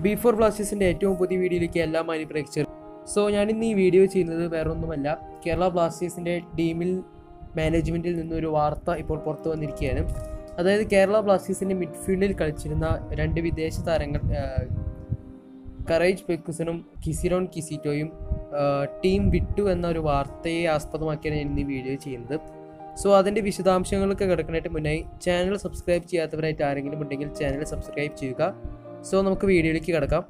B4 ബ്ലാസ്റ്റേഴ്സിൻ്റെ ഏറ്റവും പുതിയ വീഡിയോയിലേക്ക് എല്ലാ മാന്യ പ്രേക്ഷകർ. ഞാനിന്ന് ഈ വീഡിയോ ചെയ്യുന്നത് വേറൊന്നുമല്ല, കേരള ബ്ലാസ്റ്റേഴ്സിൻ്റെ ടീമിൽ മാനേജ്മെൻറ്റിൽ നിന്നൊരു വാർത്ത ഇപ്പോൾ പുറത്തു വന്നിരിക്കുകയാണ്. അതായത് കേരള ബ്ലാസ്റ്റേഴ്സിൻ്റെ മിഡ്ഫീൽഡിൽ കളിച്ചിരുന്ന രണ്ട് വിദേശ താരങ്ങൾ കറേജ് പെക്കുസനും കിസിറോൺ കിസിറ്റോയും ടീം വിട്ടു എന്നൊരു വാർത്തയെ ആസ്പദമാക്കിയാണ് ഞാൻ ഇന്ന് ഈ വീഡിയോ ചെയ്യുന്നത്. അതിൻ്റെ വിശദാംശങ്ങളൊക്കെ കിടക്കാനായിട്ട് മുന്നായി ചാനൽ സബ്സ്ക്രൈബ് ചെയ്യാത്തവരായിട്ട് ആരെങ്കിലും ഉണ്ടെങ്കിൽ ചാനൽ സബ്സ്ക്രൈബ് ചെയ്യുക. നമുക്ക് വീഡിയോയിലേക്ക് കിടക്കാം.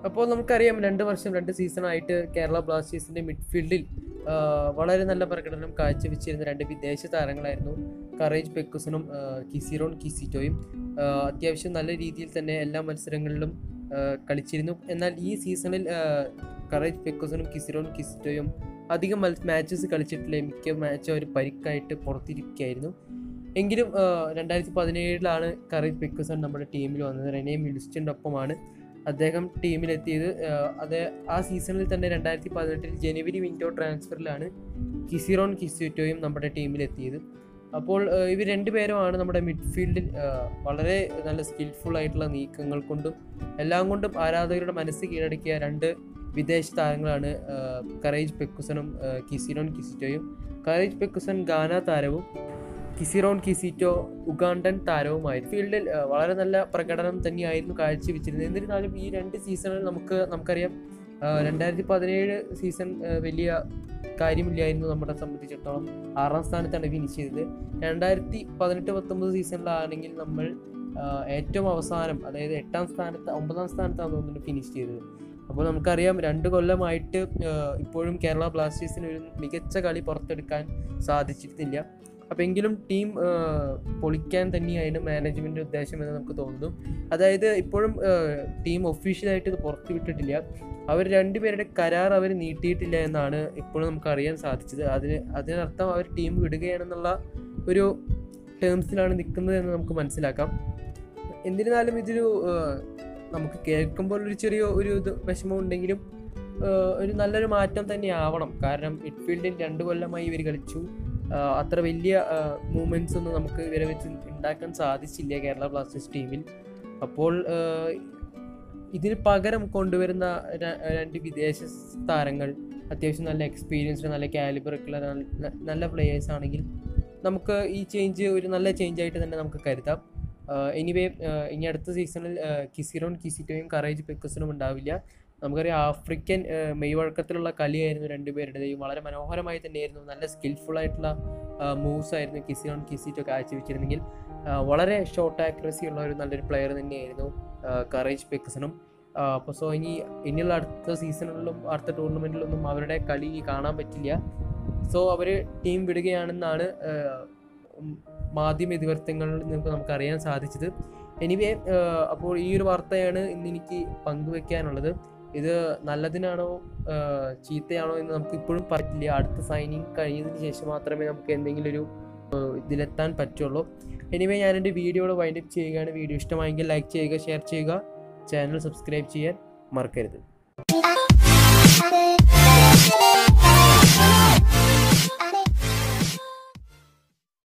അപ്പോൾ നമുക്കറിയാം, 2 വർഷം 2 സീസണായിട്ട് കേരള ബ്ലാസ്റ്റേഴ്സിൻ്റെ മിഡ്ഫീൽഡിൽ വളരെ നല്ല പ്രകടനം കാഴ്ചവെച്ചിരുന്ന രണ്ട് വിദേശ താരങ്ങളായിരുന്നു കറേജ് പെക്കുസനും കിസിറോൺ കിസിറ്റോയും. അത്യാവശ്യം നല്ല രീതിയിൽ തന്നെ എല്ലാ മത്സരങ്ങളിലും കളിച്ചിരുന്നു. എന്നാൽ ഈ സീസണിൽ കറേജ് പെക്കുസനും കിസിറോൺ കിസിറ്റോയും അധികം മാച്ചസ് കളിച്ചിട്ടില്ല. മിക്ക മാച്ചും അവർ പരിക്കായിട്ട് പുറത്തിരിക്കുകയായിരുന്നു. എങ്കിലും 2017 കറേജ് പെക്കുസൺ നമ്മുടെ ടീമിൽ വന്നത്. റെനെ മിൽസ്റ്റൻ്റെ ഒപ്പമാണ് അദ്ദേഹം ടീമിലെത്തിയത്. ആ സീസണിൽ തന്നെ 2018 ജനുവരി വിൻഡോ ട്രാൻസ്ഫറിലാണ് കിസിറോൺ കിസിറ്റോയും നമ്മുടെ ടീമിലെത്തിയത്. അപ്പോൾ ഇവർ രണ്ടുപേരുമാണ് നമ്മുടെ മിഡ്ഫീൽഡിൽ വളരെ നല്ല സ്കിൽഫുൾ ആയിട്ടുള്ള നീക്കങ്ങൾ കൊണ്ടും എല്ലാം കൊണ്ടും ആരാധകരുടെ മനസ്സ് കീഴടക്കിയ രണ്ട് വിദേശ താരങ്ങളാണ് കറേജ് പെക്കുസനും കിസിറോൺ കിസിറ്റോയും. കറേജ് പെക്കുസൻ ഗാന താരവും കിസിറോൺ കിസിറ്റോ ഉഗാണ്ടൻ താരവുമായിരുന്നു. ഫീൽഡിൽ വളരെ നല്ല പ്രകടനം തന്നെയായിരുന്നു കാഴ്ചവെച്ചിരുന്നത്. എന്നിരുന്നാലും ഈ 2 സീസണിൽ നമുക്കറിയാം, 2017 സീസൺ വലിയ കാര്യമില്ലായിരുന്നു. നമ്മളെ സംബന്ധിച്ചിടത്തോളം 6ാം സ്ഥാനത്താണ് ഫിനിഷ് ചെയ്തത്. 2018-19 സീസണിലാണെങ്കിൽ നമ്മൾ ഏറ്റവും അവസാനം, അതായത് 8ാം സ്ഥാനത്ത് 9ാം സ്ഥാനത്താണ് തോന്നുന്നു ഫിനിഷ് ചെയ്തത്. അപ്പോൾ നമുക്കറിയാം, 2 കൊല്ലമായിട്ട് ഇപ്പോഴും കേരള ബ്ലാസ്റ്റേഴ്സിന് ഒരു മികച്ച കളി പുറത്തെടുക്കാൻ സാധിച്ചിട്ടില്ല. അപ്പോൾ എങ്കിലും ടീം പൊളിക്കാൻ തന്നെയായിരുന്നു മാനേജ്മെൻറ്റിൻ്റെ ഉദ്ദേശമെന്ന് നമുക്ക് തോന്നുന്നു. അതായത് ഇപ്പോഴും ടീം ഒഫീഷ്യലായിട്ട് ഇത് പുറത്തു വിട്ടിട്ടില്ല. അവർ രണ്ടുപേരുടെ കരാർ അവർ നീട്ടിയിട്ടില്ല എന്നാണ് ഇപ്പോഴും നമുക്ക് അറിയാൻ സാധിച്ചത്. അതിനർത്ഥം അവർ ടീം വിടുകയാണെന്നുള്ള ഒരു ടേംസിലാണ് നിൽക്കുന്നത് എന്ന് നമുക്ക് മനസ്സിലാക്കാം. എന്നിരുന്നാലും ഇതൊരു നമുക്ക് കേൾക്കുമ്പോൾ ഒരു വിഷമം ഉണ്ടെങ്കിലും ഒരു നല്ലൊരു മാറ്റം തന്നെ ആവണം. കാരണം മിഡ്ഫീൽഡിൽ 2 കൊല്ലമായി ഇവർ കളിച്ചു. അത്ര വലിയ മൂവ്മെൻറ്റ്സ് ഒന്നും നമുക്ക് ഇവരെ വെച്ച് ഉണ്ടാക്കാൻ സാധിച്ചില്ല കേരള ബ്ലാസ്റ്റേഴ്സ് ടീമിൽ. അപ്പോൾ ഇതിന് പകരം കൊണ്ടുവരുന്ന 2 വിദേശ താരങ്ങൾ അത്യാവശ്യം നല്ല എക്സ്പീരിയൻസ്ഡ്, നല്ല കാലിബറൊക്കെയുള്ള നല്ല പ്ലെയേഴ്സ് ആണെങ്കിൽ നമുക്ക് ഈ ചേഞ്ച് ഒരു നല്ല ചേഞ്ചായിട്ട് തന്നെ നമുക്ക് കരുതാം. എനിവേ, ഇനി അടുത്ത സീസണിൽ കിസിറോൺ കിസിറ്റോയും കറേജ് പെക്കുസനും ഉണ്ടാവില്ല. നമുക്കറിയാം, ആഫ്രിക്കൻ മെയ്വഴക്കത്തിലുള്ള കളിയായിരുന്നു രണ്ടുപേരുടേയും. വളരെ മനോഹരമായി തന്നെയായിരുന്നു. നല്ല സ്കിൽഫുള്ളായിട്ടുള്ള മൂവ്സ് ആയിരുന്നു കിസിറോൺ കിസിറ്റോ കാഴ്ചവെച്ചിരുന്നെങ്കിൽ. വളരെ ഷോർട്ട് ആക്യുറസി ഉള്ള ഒരു നല്ലൊരു പ്ലെയർ തന്നെയായിരുന്നു കറേജ് പെക്കുസനും. അപ്പോൾ ഇനിയുള്ള അടുത്ത സീസണുകളിലും അടുത്ത ടൂർണമെൻറ്റിലൊന്നും അവരുടെ കളി കാണാൻ പറ്റില്ല. അവർ ടീം വിടുകയാണെന്നാണ് മാധ്യമ ഇതിവൃത്തങ്ങളിൽ നിന്ന് നമുക്ക് അറിയാൻ സാധിച്ചത്. എനിവേ, അപ്പോൾ ഈ ഒരു വാർത്തയാണ് ഇന്ന് എനിക്ക് പങ്കുവെക്കാനുള്ളത്. ഇത് നല്ലതിനാണോ ചീത്തയാണോ എന്ന് നമുക്ക് ഇപ്പോഴും പറ്റില്ല. അടുത്ത സൈനിങ് കഴിഞ്ഞതിന് ശേഷം മാത്രമേ നമുക്ക് എന്തെങ്കിലും ഒരു ഇതിലെത്താൻ പറ്റുള്ളൂ. എനിവേ, ഞാൻ എൻ്റെ വീഡിയോയുടെ വൈൻഡപ്പ് ചെയ്യുകയാണ്. വീഡിയോ ഇഷ്ടമായെങ്കിൽ ലൈക്ക് ചെയ്യുക, ഷെയർ ചെയ്യുക, ചാനൽ സബ്സ്ക്രൈബ് ചെയ്യാൻ മറക്കരുത്.